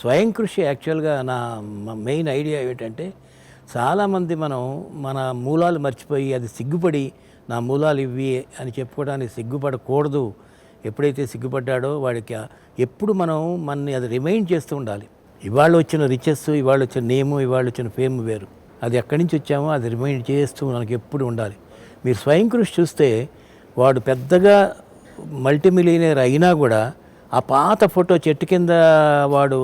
స్వయం కృషి యాక్చువల్గా నా మెయిన్ ఐడియా ఏమిటంటే చాలామంది మన మూలాలు మర్చిపోయి అది సిగ్గుపడి నా మూలాలు ఇవి అని చెప్పుకోవడానికి సిగ్గుపడకూడదు. ఎప్పుడైతే సిగ్గుపడ్డాడో వాడికి ఎప్పుడు మనని అది రిమైండ్ చేస్తూ ఉండాలి. ఇవాళ వచ్చిన రిచెస్, ఇవాళ వచ్చిన నేము, ఇవాళ వచ్చిన ఫేమ్ వేరు. అది ఎక్కడి నుంచి వచ్చామో అది రిమైండ్ చేస్తూ మనకి ఎప్పుడు ఉండాలి. మీరు స్వయం కృషి చూస్తే వాడు పెద్దగా మల్టీమిలియనర్ అయినా కూడా ఆ పాత ఫోటో చెట్టు కింద వాడు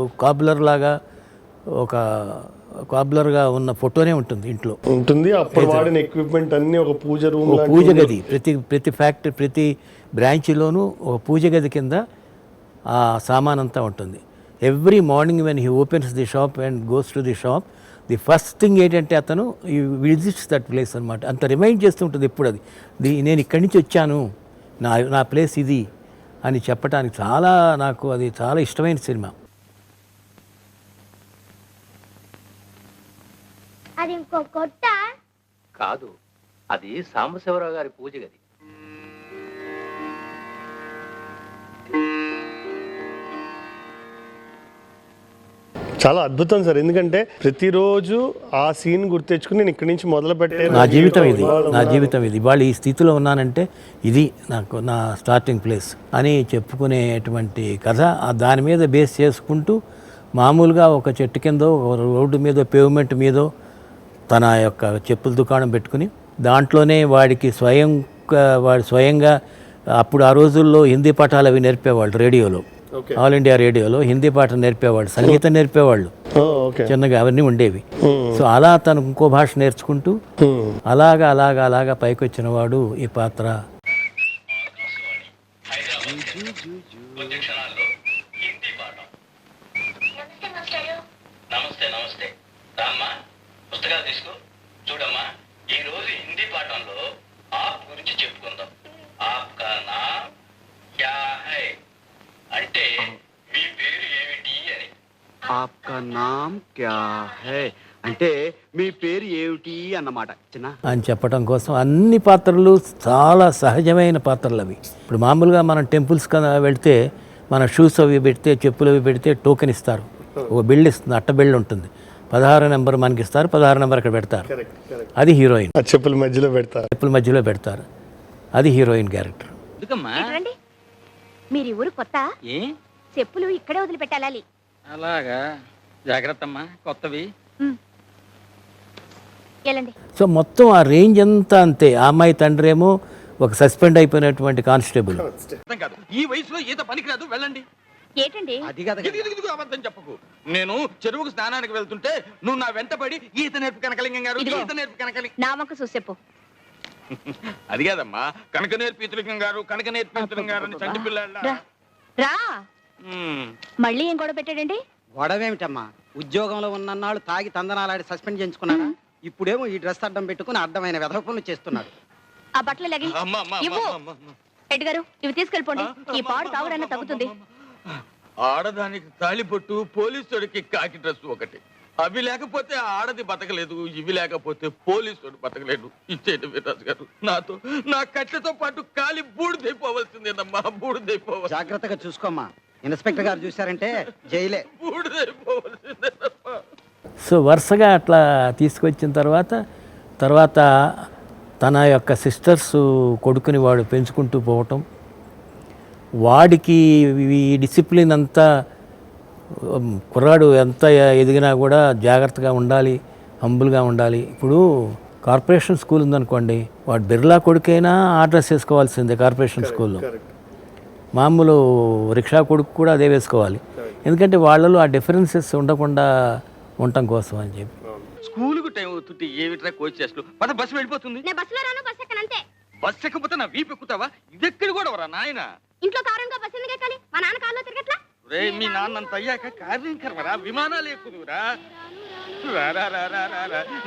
కాబ్లర్గా ఉన్న ఫోటోనే ఉంటుంది ఇంట్లో ఉంటుంది. అప్పుడు వాడిన ఎక్విప్మెంట్ అన్ని ఒక పూజ రూమ్, పూజ గది, ప్రతి ఫ్యాక్టరీ, ప్రతి బ్రాంచ్లోనూ ఒక పూజ గది కింద ఆ సామాన్ అంతా ఉంటుంది. Every morning when he opens the shop and goes to the shop, the first thing ఏంటంటే అతను విజిట్స్ దట్ ప్లేస్ అనమాట. అంత రిమైండ్ చేస్తూ ఉంటుంది ఎప్పుడు అది నేను ఇక్కడి నుంచి వచ్చాను, నా ప్లేస్ ఇది అని చెప్పడానికి నాకు అది చాలా ఇష్టమైన సినిమా. అది ఇంకో కొట్ట కాదు, అది సాంబశివరావు గారి పూజ గది. చాలా అద్భుతం సార్. ఎందుకంటే ప్రతిరోజు ఆ సీన్ గుర్తెచ్చుకుని నేను ఇక్కడి నుంచి మొదలు పెట్టే నా జీవితం ఇది ఇవాళ ఈ స్థితిలో ఉన్నానంటే ఇది నా స్టార్టింగ్ ప్లేస్ అని చెప్పుకునేటువంటి కథ. దాని మీద బేస్ చేసుకుంటూ మామూలుగా ఒక చెట్టు కిందో, రోడ్డు మీదో, పేవ్మెంట్ మీదో తన యొక్క చెప్పుల దుకాణం పెట్టుకుని దాంట్లోనే వాడు స్వయంగా అప్పుడు ఆ రోజుల్లో హిందీ పాఠాలు అవి నేర్పేవాళ్ళు. రేడియోలో, ఆల్ ఇండియా రేడియోలో హిందీ పాఠం నేర్పేవాళ్ళు, సంగీతం నేర్పేవాళ్ళు, చిన్నగా అవన్నీ ఉండేవి. సో అలా తను ఇంకో భాష నేర్చుకుంటూ అలాగా పైకి వచ్చిన వాడు ఈ పాత్ర. నమస్తే రామ్మా, పుస్తకాలు తీసుకో. చూడమ్మా, ఈ రోజు హిందీ పాఠంలో ఆప్ గురించి చెప్పుకుందాం. ఆప్ కా నామ్ క్యా హై అంటే మీ పేరు ఏమిటి అని. ఆప్కా నామ్ క్యా హై అంటే మీ పేరు ఏమిటి అన్నమాట చిన్న అని చెప్పడం కోసం అన్ని పాత్రలు చాలా సహజమైన పాత్రలు అవి. ఇప్పుడు మామూలుగా మనం టెంపుల్స్ వెళ్తే మన షూస్ అవి పెడితే, చెప్పులు అవి పెడితే టోకెన్ ఇస్తారు, ఒక బిల్డ్ ఇస్తుంది, అట్ట బిల్డ్ ఉంటుంది. 16 నెంబర్ మనకి ఇస్తారు, 16 నెంబర్ అక్కడ పెడతారు. అది హీరోయిన్. చెప్పుల మధ్యలో పెడతారు. అది హీరోయిన్ క్యారెక్టర్. మీరు ఊరు కొత్త, చెప్పులు ఇక్కడే వదిలిపెట్టాలి. అలాగా, జాగ్రత్త అమ్మా, కొత్తవి. సో మొత్తం ఆ రేంజ్ అంతా అంతే. ఆ అమ్మాయి తండ్రి ఏమో ఒక సస్పెండ్ అయిపోయినటువంటి కానిస్టేబుల్. ఈ వయసులో ఈత పనికిరాదు, వెళ్ళండి. ఏంటండి అబద్ధం చెప్పకు. నేను చెరువుకు స్నానానికి వెళ్తుంటే నువ్వు నా వెంటపడి ఈత నేర్పు కనకలింగం గారు, ఈత నేర్పు కనకలింగం. నా మొక్క చూసి చెప్పు. అది కాదమ్మా, కనక నేర్పు ఈతలింగం గారు, కనక నేర్పు ఈతలింగం గారు అని చంటి పిల్ల. రా, మళ్ళీ ఏం గొడవ పెట్టాడండి? గొడవేమిటమ్మా, ఉద్యోగంలో ఉన్నన్నాళ్ళు తాగి తందనాలాడి సస్పెండ్ చేయించుకున్నాడా, ఇప్పుడేమో ఈ డ్రెస్ అడ్డం పెట్టుకుని అడ్డమైన వెధవ పనులు చేస్తున్నాడు. ఆ బట్టలు లగి హెడ్ గారు, ఇవి తీసుకెళ్ళిపోండి. ఈ పాడు తాగుడన్నా తగ్గుతుంది. ఆడదానికి తాళిబొట్టు, పోలీసుడికి కాకి డ్రెస్ ఒకటి. అవి లేకపోతే ఆడది బతకలేదు, ఇవి లేకపోతే పోలీసుడు బతకలేడు. ఇచ్చేటి వీర్రాజు గారు, నాతో నా కట్లతో పాటు కాలి బూడిదైపోవలసిందేనమ్మా, బూడిదైపోవాలి. జాగ్రత్తగా చూసుకోమ్మా, ఇన్స్పెక్టర్ గారు చూశారంటే జైలే. బూడిదైపోవలసిందేనమ్మా. సో వరుసగా అట్లా తీసుకొచ్చిన తర్వాత తన యొక్క సిస్టర్స్ కొడుకుని వాడు పెంచుకుంటూ పోవటం, వాడికి ఈ డిసిప్లిన్ అంతా, కుర్రాడు ఎంత ఎదిగినా కూడా జాగ్రత్తగా ఉండాలి, హంబుల్గా ఉండాలి. ఇప్పుడు కార్పొరేషన్ స్కూల్ ఉందనుకోండి, వాడు బిర్లా కొడుకైనా అడ్రస్ వేసుకోవాల్సిందే కార్పొరేషన్ స్కూల్లో. మామూలు రిక్షా కొడుకు కూడా అదే వేసుకోవాలి. ఎందుకంటే వాళ్ళలో ఆ డిఫరెన్సెస్ ఉండకుండా ఉండటం కోసం అని చెప్పి. స్కూలుకు టైం అవుతుంటే ఏమిట్రా కోచ్ చేస్తూ పద, బస్సు వెళ్ళిపోతుంది. బస్సు ఎక్కకపోతే నా వీపు ఎక్కుతావా? ఇది ఎక్కడి కూడా వరా నాయన. ఇంట్లో కారంగా బస్సు ఎందుకు ఎక్కాలి? మా నాన్న కార్లో తిరగట్లా? రే, మీ నాన్నంత అయ్యాక కార్యం కర్మరా, విమానాలు ఎక్కుదురా.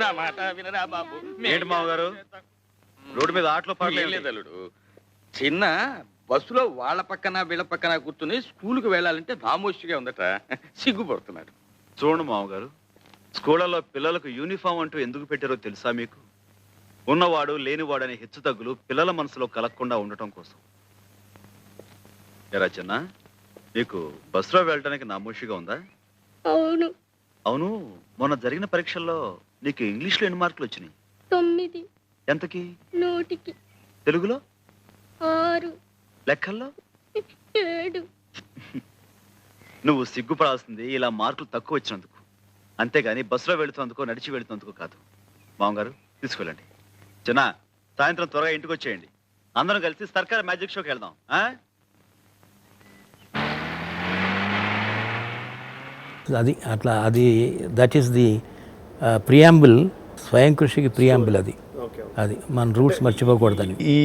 నా మాట వినరా బాబు. ఏంటి మామగారు, రోడ్డు మీద ఆటలో పాడలేదలుడు. చిన్న బస్సులో వాళ్ళ పక్కన వీళ్ళ పక్కన కూర్చుని స్కూల్కి వెళ్ళాలంటే నామోషిగా ఉందట, సిగ్గుపడుతున్నాడు. చూడండి మామగారు, స్కూళ్ళలో పిల్లలకు యూనిఫామ్ అంటూ ఎందుకు పెట్టారో తెలుసా మీకు? ఉన్నవాడు లేనివాడు అనే హెచ్చుతగ్గులు పిల్లల మనసులో కలగకుండా ఉండటం కోసం. ఎరా చిన్న, నీకు బస్సులో వెళ్ళడానికి నామోషిగా ఉందా? అవును. అవును, మొన్న జరిగిన పరీక్షల్లో నీకు ఇంగ్లీష్లో ఎన్ని మార్కులు వచ్చినాయి? 9. ఎంతకి? 100కి. తెలుగులో? 6. లెక్కల్లో? 7. నువ్వు సిగ్గుపడాల్సింది ఇలా మార్కులు తక్కువ వచ్చినందుకు, అంతేగాని బస్సులో వెళుతున్నందుకో నడిచి వెళుతున్నందుకో కాదు. మామగారు తీసుకెళ్ళండి. చిన్న, సాయంత్రం త్వరగా ఇంటికి వచ్చేయండి. అందరం కలిసి సర్కార్ మ్యాజిక్ షోకి వెళ్దాం. అది అట్లా, అది దట్ ఈస్ ది ప్రియాంబుల్, స్వయం కృషికి ప్రియాంబుల్. అది మన రూట్స్ మర్చిపోకూడదని. ఈ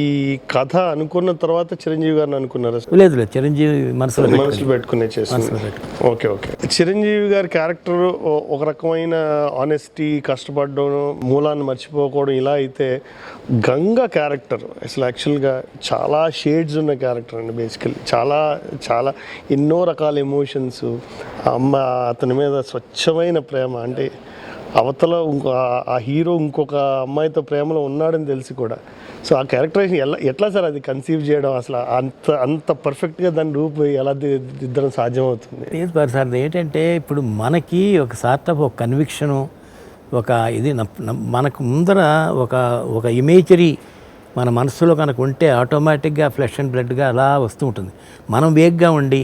కథ అనుకున్న తర్వాత చిరంజీవి గారిని అనుకున్నారా? లేదు లేదు, చిరంజీవి మనసులో పెట్టుకునే చేసింది. Okay okay. చిరంజీవి గారి క్యారెక్టర్ ఒక రకమైన ఆనెస్టీ, కష్టపడడం, మూలాన్ని మర్చిపోకూడదు. ఇలా అయితే గంగ క్యారెక్టర్ అసలు యాక్చువల్గా చాలా షేడ్స్ ఉన్న క్యారెక్టర్ అండి. బేసికలీ చాలా చాలా ఎన్నో రకాల ఎమోషన్స్. అమ్మ అతని మీద స్వచ్ఛమైన ప్రేమ, అంటే అవతల ఆ హీరో ఇంకొక అమ్మాయితో ప్రేమలో ఉన్నాడని తెలిసి కూడా. సో ఆ క్యారెక్టరైజేషన్ ఎట్లా సార్ అది కన్సీవ్ చేయడం, అసలు అంత పర్ఫెక్ట్గా దాని రూపు ఎలా దిద్దడం సాధ్యమవుతుంది? లేదు సార్, ఏంటంటే ఇప్పుడు మనకి ఒక సార్ట్ ఆఫ్ ఒక కన్విక్షను, ఒక ఇది మనకు ముందర ఒక ఇమేజరీ మన మనసులో కనుక ఉంటే ఆటోమేటిక్గా ఫ్లెష్ అండ్ బ్లడ్గా అలా వస్తూ ఉంటుంది. మనం వేగ్గా ఉండి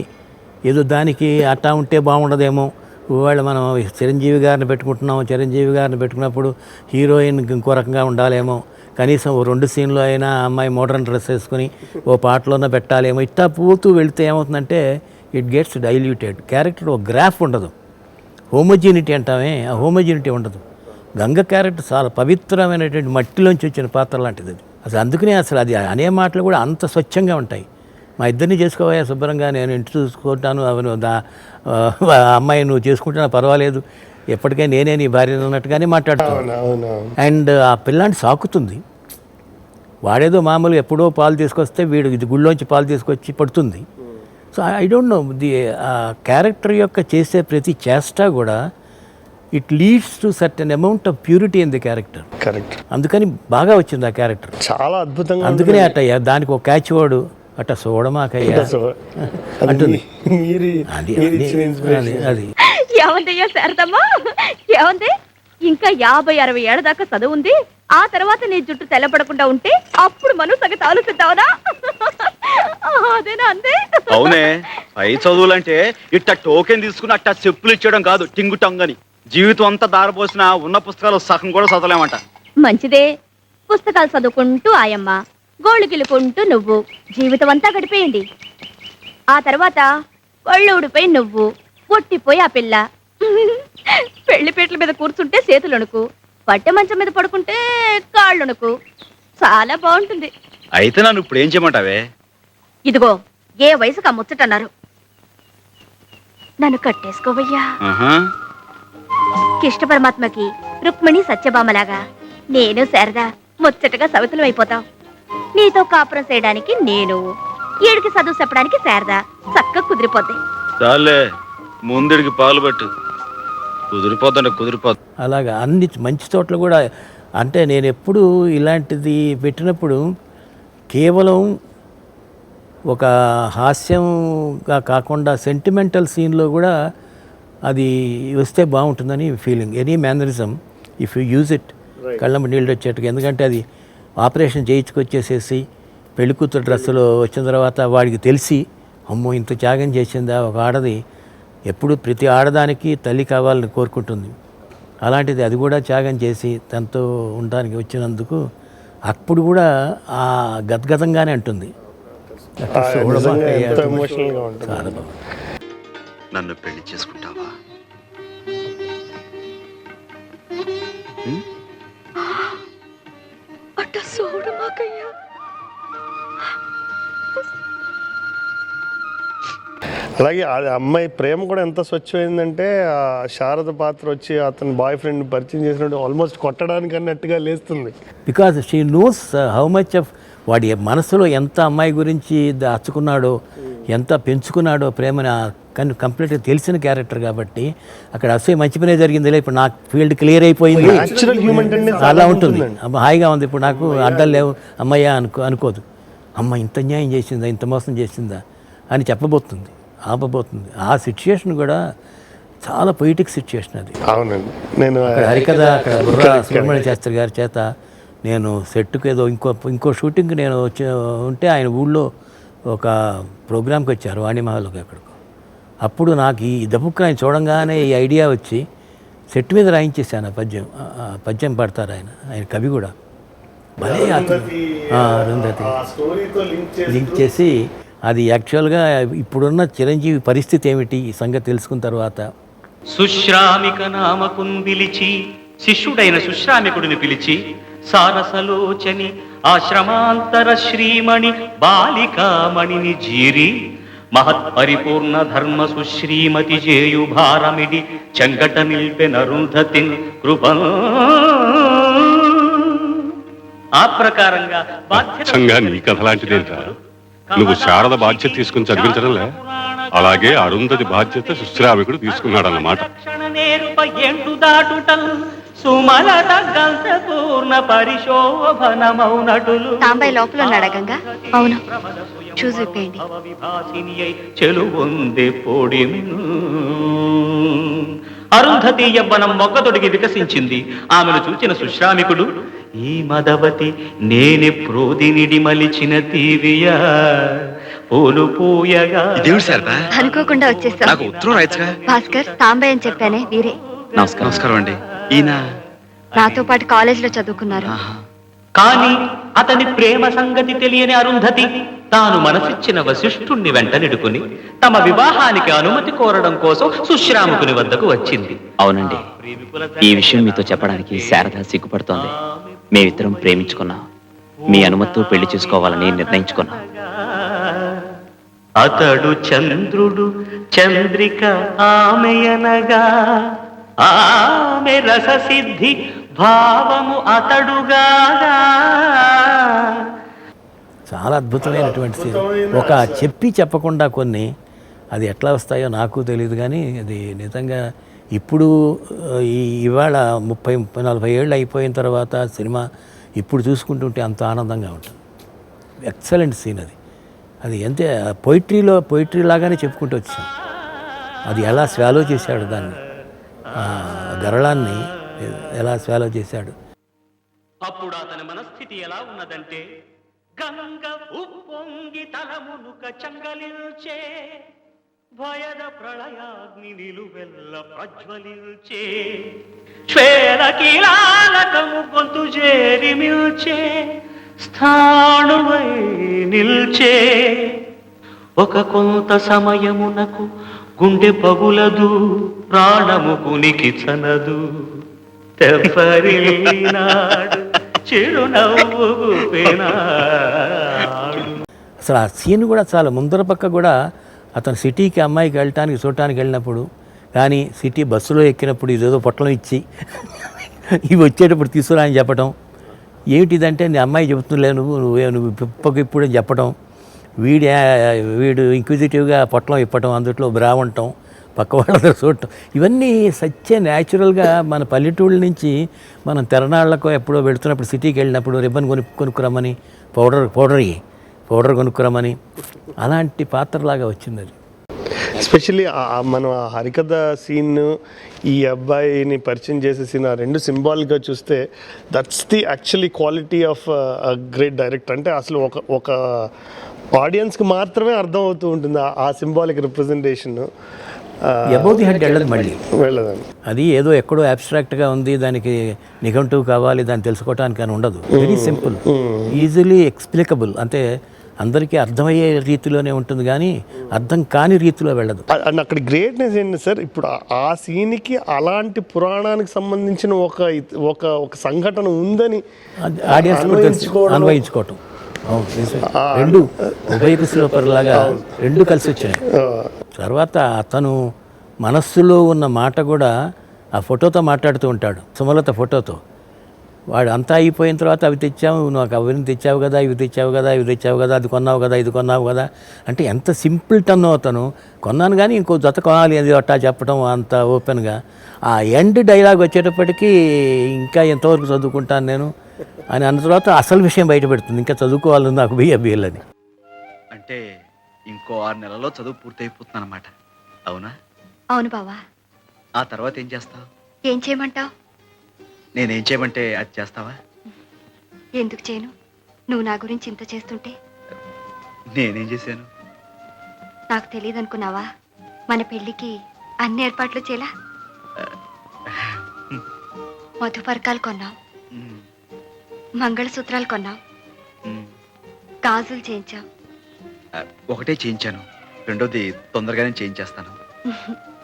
ఏదో దానికి అట్టా ఉంటే బాగుండదేమో, ఇవాళ మనం చిరంజీవి గారిని పెట్టుకుంటున్నాము, చిరంజీవి గారిని పెట్టుకున్నప్పుడు హీరోయిన్ ఇంకో రకంగా ఉండాలేమో, కనీసం ఓ 2 సీన్లో అయినా అమ్మాయి మోడర్న్ డ్రెస్ వేసుకుని ఓ పాటలోనే పెట్టాలేమో, ఇట్టా పోతూ వెళితే ఏమవుతుందంటే ఇట్ గెట్స్ డైల్యూటెడ్. క్యారెక్టర్ ఒక గ్రాఫ్ ఉండదు, హోమోజీనిటీ అంటామే, ఆ హోమోజీనిటీ ఉండదు. గంగ క్యారెక్టర్ చాలా పవిత్రమైనటువంటి మట్టిలోంచి వచ్చిన పాత్ర లాంటిది అది. అసలు అందుకనే అసలు అది అనే మాటలు కూడా అంత స్వచ్ఛంగా ఉంటాయి. మా ఇద్దరిని చేసుకోవా శుభ్రంగా, నేను ఇంటి చూసుకుంటాను, అమ్మాయి నువ్వు చేసుకుంటున్నా పర్వాలేదు, ఎప్పటికీ నేనే నీ భార్య అన్నట్టుగానే మాట్లాడుతాను. అండ్ ఆ పిల్లాన్ని సాకుతుంది. వాడేదో మామూలుగా ఎప్పుడో పాలు తీసుకొస్తే వీడు ఇది గుళ్ళోంచి పాలు తీసుకొచ్చి పడుతుంది. So I don't know, the character యొక్క చేసే ప్రతి చేష్ట కూడా it leads to certain amount of purity in the character. Correct. అందుకని బాగా వచ్చింది ఆ క్యారెక్టర్, చాలా అద్భుతంగా. అందుకనే అట్ట దానికి ఒక క్యాచ్ వర్డ్ అట్ట చూడమాకయ్యా అంటుంది. అది ఏమందయ్యా శారదమ్మా, ఏమంది? ఇంకా 50-60 ఏళ్ల దాకా చదువు ఉంది. ఆ తర్వాత నీ జుట్టు తెల్లబడకుండా ఉంటే అప్పుడు మనం సంగతి ఆలోచిద్దావునా? అదేనా అందే? అవునే, పై చదువులంటే ఇట్ట టోకెన్ తీసుకుని అట్ట చెప్పులు ఇచ్చేయడం కాదు, టింగు టంగని. జీవితం అంతా దారపోసిన ఉన్న పుస్తకాలు సగం కూడా చదవలేమంట. మంచిదే, పుస్తకాలు చదువుకుంటూ ఆయమ్మ, గోళ్ళు గిలుకుంటూ నువ్వు జీవితం అంతా గడిపేయండి. ఆ తర్వాత ఒళ్ళు ఊడిపోయి నువ్వు, ఒట్టిపోయి ఆ పిల్ల. పెళ్లిపేటల మీద కూర్చుంటే చేతులొణుకు, పట్టె మంచం మీద పడుకుంటే కాళ్ళొణుకు. చాలా బాగుంటుంది. అయితే నన్ను ఇప్పుడు ఏం చేయమంటావే? ఇదిగో, ఏ వయసుకు ఆ ముచ్చటన్నారు. నన్ను కట్టేసుకోవయ్యా. కృష్ణ పరమాత్మకి రుక్మిణి సత్యభామలాగా నేను శారద ముచ్చటగా సవితులు అయిపోతాం. నీతో కాపురం చేయడానికి నేను, ఏడికి చదువు చెప్పడానికి శారద, చక్కగా కుదిరిపోద్ది. చాలే, ముందుడికి పాలు పట్టు, కుదిరిపోద్దంటే కుదిరిపోద్ది. అలాగా అన్ని మంచి చోట్ల కూడా. అంటే నేను ఎప్పుడు ఇలాంటిది పెట్టినప్పుడు కేవలం ఒక హాస్యంగా కాకుండా సెంటిమెంటల్ సీన్లో కూడా అది వస్తే బాగుంటుందని feeling. Any mannerism if you use it, కళ్ళమ్మ నీళ్ళు వచ్చేట్టుగా. ఎందుకంటే అది ఆపరేషన్ చేయించుకొచ్చేసేసి పెళ్ళికూతురు డ్రెస్సులో వచ్చిన తర్వాత వాడికి తెలిసి, అమ్మో ఇంత త్యాగం చేసిందా ఒక ఆడది. ఎప్పుడు ప్రతి ఆడదానికి తల్లి కావాలని కోరుకుంటుంది. అలాంటిది అది కూడా త్యాగం చేసి తనతో ఉండడానికి వచ్చినందుకు అప్పుడు కూడా ఆ గద్గదంగానే ఉంటుంది. చాలా బాగుంది. నన్ను పెళ్లి చేసుకుంటావా? అలాగే అమ్మాయి ప్రేమ కూడా ఎంత స్వచ్ఛమైందంటే, ఆ శారద పాత్ర వచ్చి అతని బాయ్ ఫ్రెండ్ పరిచయం చేసినట్టు ఆల్మోస్ట్ కొట్టడానికి అన్నట్టుగా లేస్తుంది. Because she knows how much of వాడి మనసులో ఎంత అమ్మాయి గురించి దాచుకున్నాడో, ఎంత పెంచుకున్నాడో ప్రేమని కానీ కంప్లీట్గా తెలిసిన క్యారెక్టర్ కాబట్టి అక్కడ అసలు మంచి పనే జరిగిందిలే, ఇప్పుడు నాకు ఫీల్డ్ క్లియర్ అయిపోయింది అలా ఉంటుంది. హాయిగా ఉంది, ఇప్పుడు నాకు అడ్డం లేవు అమ్మయ్య అనుకోదు. అమ్మ ఇంత న్యాయం చేసిందా, ఇంత మోసం చేసిందా అని చెప్పబోతుంది, ఆపబోతుంది. ఆ సిచ్యుయేషన్ కూడా చాలా పొయిటిక్ సిచ్యుయేషన్ అది. అవునండి. నేను అక్కడ హరికథ అక్కడ బుర్రా సుబ్రహ్మణ్య శాస్త్రి గారి చేత నేను సెట్కి ఏదో ఇంకో షూటింగ్కి నేను ఉంటే ఆయన ఊళ్ళో ఒక ప్రోగ్రామ్కి వచ్చారు వాణిమహల్కి అక్కడికి. అప్పుడు నాకు ఈ దప్పుకు ఆయన చూడంగానే ఈ ఐడియా వచ్చి సెట్ మీద రాయించేసాను పద్యం పడతారు ఆయన కవి కూడా. భలే అరుంధతి లింక్ చేసి అది యాక్చువల్గా ఇప్పుడున్న చిరంజీవి పరిస్థితి ఏమిటి ఈ సంగతి తెలుసుకున్న తర్వాత సుశ్రామిక నామకున్ పిలిచి శిష్యుడైన సుశ్రామికుడిని పిలిచి సారసలోచని ఆశ్రమాంతర శ్రీమణి బాలికామణిని జీరి మహత్పరిపూర్ణ ధర్మ సుశ్రీమతి జేయు భారమిడి చెంగట నిల్పెనరుంధతిన్ కృప. ఆ ప్రకారంగా అచ్చంగా నీ కథ లాంటిదేంటా? నువ్వు శారద బాధ్యత తీసుకుని చదివించడంలే, అలాగే అరుంధతి బాధ్యత సుశ్రామికుడు తీసుకున్నాడన్నమాట. సుమలత గంధపూర్ణ పరిశోభనమౌనటులు తాంబాయి లోపల ఉన్నాడా గంగా? అవును, చూసి విప్పేయండి. చెలువొందే పొడిమిను అరుంధతి యవ్వనం మొగ్గతొడిగి వికసించింది. ఆమెను చూచిన సుశ్రామికుడు, ఈ మదవతి నేనెప్రోదినిడి మలిచిన తీవియా పూలు పూయగా. అనుకోకుండా వచ్చేస్తా. భాస్కర్, తాంబాయి అని చెప్పానే వీరే. నమస్కారం అండి. ఈయన నాతో పాటు కాలేజీలో చదువుకున్నారు. కానీ అతని ప్రేమ సంగతి తెలియని అరుంధతి తాను మనసిచ్చిన వశిష్ఠుణ్ణి వెంటనిడుకుని తమ వివాహానికి అనుమతి కోరడం కోసం సుశ్రాముకుని వద్దకు వచ్చింది. అవునండి, ఈ విషయం మీతో చెప్పడానికి శారద సిగ్గుపడుతోంది. మేమిద్దరం ప్రేమించుకున్నాం, మీ అనుమతితో పెళ్లి చేసుకోవాలని నిర్ణయించుకున్నాం. అతడు చంద్రుడు, చంద్రిక ఆమెయనగా, ఆమె రససిద్ధి భావము అతడుగా. చాలా అద్భుతమైనటువంటి సీన్. ఒక చెప్పకుండా కొన్ని అది ఎట్లా వస్తాయో నాకు తెలియదు, కానీ అది నిజంగా ఇప్పుడు ఇవాళ 30-40 ఏళ్ళు అయిపోయిన తర్వాత సినిమా ఇప్పుడు చూసుకుంటుంటే అంత ఆనందంగా ఉంటుంది. ఎక్సలెంట్ సీన్ అది. అది ఎంత పోయిటరీ లాగానే చెప్పుకుంటూ వచ్చాం. అది ఎలా స్వాలో చేశాడు దాన్ని, గరళాన్ని ఎలా స్వాలో చేశాడు. అప్పుడు అతని మనస్థితి ఎలా ఉన్నదంటే, గంగ ఉప్పొంగి తలమునుక చంగలిల్చే, భయద ప్రళయాగ్ని నిలువెల్ల ప్రజ్వలిల్చే, శ్వేల కీలాలకము గొంతు చేరి మిల్చే, స్థాణువై నిల్చే. ఒక కొంత సమయమునకు గుండె పగులదు, ప్రాణము కునికి చనదు, తెప్పరిల్లినాడు చిరునవ్వు గుప్పినాడు. అసలు ఆ సీన్ కూడా చాలా ముందర పక్క కూడా అతను సిటీకి అమ్మాయికి వెళ్ళటానికి చూడటానికి వెళ్ళినప్పుడు కానీ సిటీ బస్సులో ఎక్కినప్పుడు ఇదేదో పొట్లం ఇచ్చి ఇవి వచ్చేటప్పుడు తీసుకురా అని చెప్పడం. ఏమిటిదంటే నీ అమ్మాయి చెబుతుందిలే నువ్వు పిప్పకి ఇప్పుడు అని చెప్పడం, వీడు ఇంక్విజిటివ్గా పొట్లం ఇప్పటం, అందుట్లో బ్రావంటం, పక్క వాళ్ళతో చూడటం, ఇవన్నీ సత్య న్యాచురల్గా మన పల్లెటూళ్ళ నుంచి మనం తెరనాళ్లకు ఎప్పుడో వెళుతున్నప్పుడు సిటీకి వెళ్ళినప్పుడు రిబ్బన్ కొనుక్కురమ్మని, పౌడర్ కొనుక్కురమ్మని, అలాంటి పాత్రలాగా వచ్చింది అది. ఎస్పెషల్లీ మనం ఆ హరికథ సీన్, ఈ అబ్బాయిని పరిచయం చేసే సీన్, ఆ రెండు సింబాలిక్గా చూస్తే that's the actually quality of great director. అంటే అసలు ఒక ఆడియన్స్కి మాత్రమే అర్థం అవుతూ ఉంటుంది ఆ symbolic representation. Above the head వెళ్ళదు, మళ్ళీ వెళ్ళదండి. అది ఏదో ఎక్కడో అబ్స్ట్రాక్ట్గా ఉంది, దానికి నిఘంటువు కావాలి, దాన్ని తెలుసుకోవటానికి అని ఉండదు. Very simple, easily explicable. అంటే అందరికీ అర్థమయ్యే రీతిలోనే ఉంటుంది, కానీ అర్థం కాని రీతిలో వెళ్ళదు. అండ్ అక్కడ గ్రేట్నెస్ ఏంటి సార్, ఇప్పుడు ఆ సీన్కి అలాంటి పురాణానికి సంబంధించిన ఒక సంఘటన ఉందని ఆడియన్స్ అన్వయించుకోవటం. రెండు ఉభయకుశలోపరిలాగా రెండు కలిసి వచ్చినాయి. తర్వాత అతను మనస్సులో ఉన్న మాట కూడా ఆ ఫోటోతో మాట్లాడుతూ ఉంటాడు, సుమలత ఫోటోతో. వాడు అంతా అయిపోయిన తర్వాత అవి తెచ్చావు, నువ్వు అవన్నీ తెచ్చావు కదా, ఇవి తెచ్చావు కదా, ఇవి తెచ్చావు కదా, అది కొన్నావు కదా, ఇది కొన్నావు కదా అంటే ఎంత సింపుల్ టన్నో అతను. కొన్నాను కానీ ఇంకో జత కొనాలి అది అట్టా చెప్పడం అంత ఓపెన్గా. ఆ ఎండ్ డైలాగ్ వచ్చేటప్పటికీ ఇంకా ఎంతవరకు చదువుకుంటాను నేను అని అన్న తర్వాత అసలు విషయం బయటపెడుతుంది, ఇంకా చదువుకోవాలి నాకు బిఏబిఎల్ అని. అంటే ఇంకో 6 నెలల్లో చదువు పూర్తయిపోతుంది అన్నమాట, అవునా? అవును బావా. ఆ తర్వాత ఏం చేస్తావు? ఏం చేయమంటావు? నేనేం చేయమంటే అది చేస్తావా? ఎందుకు చేయను? నువ్వు నా గురించి ఇంత చేస్తుంటే. నేనేం చేశాను? నాకు తెలియదు అనుకున్నావా? మన పెళ్లికి అన్ని ఏర్పాట్లు చేలా. మధుపర్కాలు కొన్నాం, ఉమ్, మంగళసూత్రాలు కొన్నాం, ఉమ్. గాజులు చేయించాం. ఒకటే చేయించాను, రెండోది తొందరగానే చేయించేస్తాను.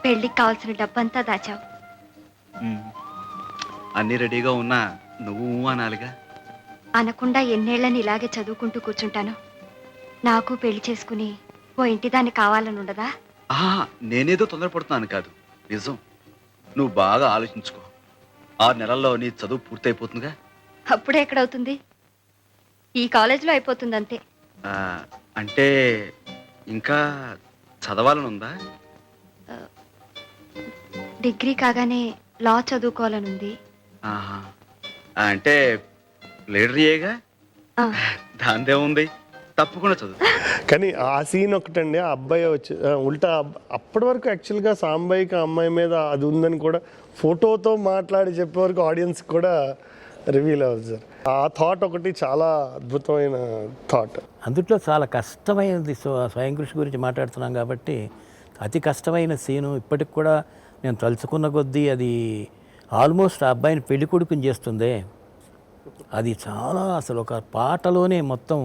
పెళ్లికి కావాల్సిన డబ్బంతా దాచావు. ఉమ్. అన్నీ రెడీగా ఉన్నా నువ్వు అనాలిగా. అనకుండా ఎన్నేళ్లని ఇలాగే చదువుకుంటూ కూర్చుంటాను. నాకు పెళ్లి చేసుకుని ఓ ఇంటిదాన్ని కావాలని ఉండదా? నేనేదో తొందరపడుతున్నాను కాదు, నిజం. నువ్వు బాగా ఆలోచించుకో. 6 నెలల్లో నీ చదువు పూర్తయిపోతుందిగా. అప్పుడే ఎక్కడవుతుంది? ఈ కాలేజీలో అయిపోతుంది అంతే. అంటే ఇంకా చదవాలని ఉందా? డిగ్రీ కాగానే లా చదువుకోవాలనుంది. ఆహా. అంటే లీడర్యేగా, ఆ, దాందే ఉంది, తప్పకుండా చదువు. కానీ ఆ సీన్ ఒకటండి, ఆ అబ్బాయి వచ్చి ఉల్టా అప్పటి వరకు యాక్చువల్గా సాంబాయికి ఆ అమ్మాయి మీద అది ఉందని కూడా ఫోటోతో మాట్లాడి చెప్పే వరకు ఆడియన్స్ కూడా రివీల్ అవ్వదు సార్. ఆ థాట్ ఒకటి చాలా అద్భుతమైన థాట్. అందుట్లో చాలా కష్టమైనది. స్వయం కృషి గురించి మాట్లాడుతున్నాం కాబట్టి అతి కష్టమైన సీను ఇప్పటికి కూడా నేను తలుచుకున్న కొద్దీ అది ఆల్మోస్ట్ ఆ అబ్బాయిని పెళ్లి కొడుకుని చేస్తుందే. అది చాలా అసలు ఒక పాటలోనే మొత్తం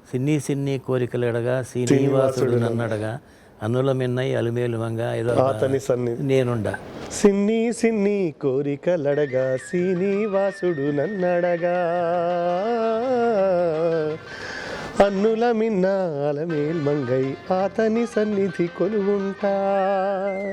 సిన్ని సిన్ని కోరికలడగా శ్రీనివాసుడు నన్నడగా అన్నుల మిన్నై అలుమేలు మంగ ఏదో అతని సన్నిధి నేనుండా సిన్ని సిన్ని కోరికలడగా శ్రీనివాసుడు నన్నడగా అన్నుల మిన్న అలమేల్ మంగై అతని సన్నిధి కొలువుంటా.